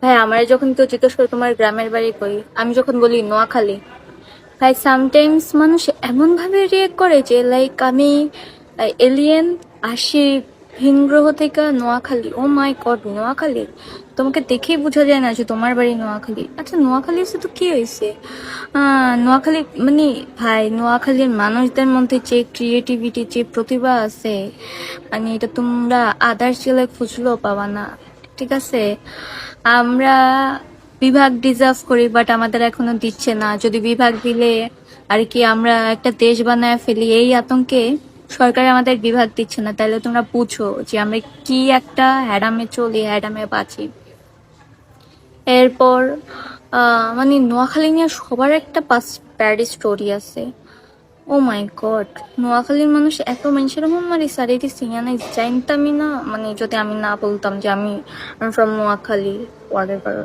ভাই আমার যখন কেউ জিজ্ঞেস করে তোমার গ্রামের বাড়ি কই, আমি যখন বলি নোয়াখালী, ভাই সামটাইমস মানুষ এমন ভাবে রিয়েক্ট করে যে লাইক আমি এলিয়েন আসি ভিন গ্রহ থেকে। নোয়াখালী, ও মাই গড, নোয়াখালী! তোমাকে দেখেই বোঝা যায় না যে তোমার বাড়ি নোয়াখালী। আচ্ছা নোয়াখালী এসে তো কি হয়েছে? নোয়াখালী মানে, ভাই নোয়াখালীর মানুষদের মধ্যে যে ক্রিয়েটিভিটি, যে প্রতিভা আছে, মানে এটা তোমরা আদার্স জেলায় খুঁজলেও পাবা না। ঠিক আছে, আমরা বিভাগ ডিজার্ভ করি, বাট আমাদের এখনো দিচ্ছে না। যদি বিভাগ দিলে আর কি আমরা একটা দেশ বানায় ফেলি, এই আতঙ্কে সরকার আমাদের বিভাগ দিচ্ছে না। তাহলে তোমরা বুঝো যে আমরা কি একটা হ্যাডামে চলি, হ্যাডামে বাঁচি। এরপর মানে নোয়াখালী নিয়ে সবার একটা ব্যাড স্টোরি আছে। ও মাই গড, নোয়াখালীর মানুষ এত মানুষের মারি স্যার, এটি সিয়ানাই জানতামই না। মানে যদি আমি না বলতাম যে আমি ফ্রম নোয়াখালী, হোয়াট এভার।